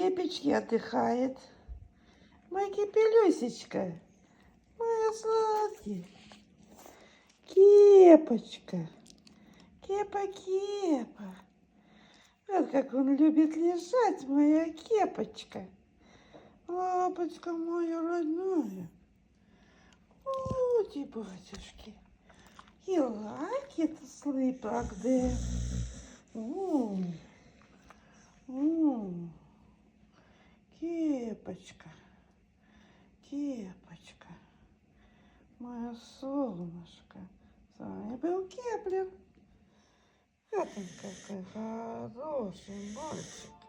кепечке отдыхает. Моя кепелюсечка. Моя сладкая. Кепочка. Кепа. Вот как он любит лежать, моя кепочка. Лапочка моя родная. Ути, батюшки. И лаки-то слипак, да. Кепочка. Мое солнышко. С вами был Кеплер. Вот он какой хороший мальчик.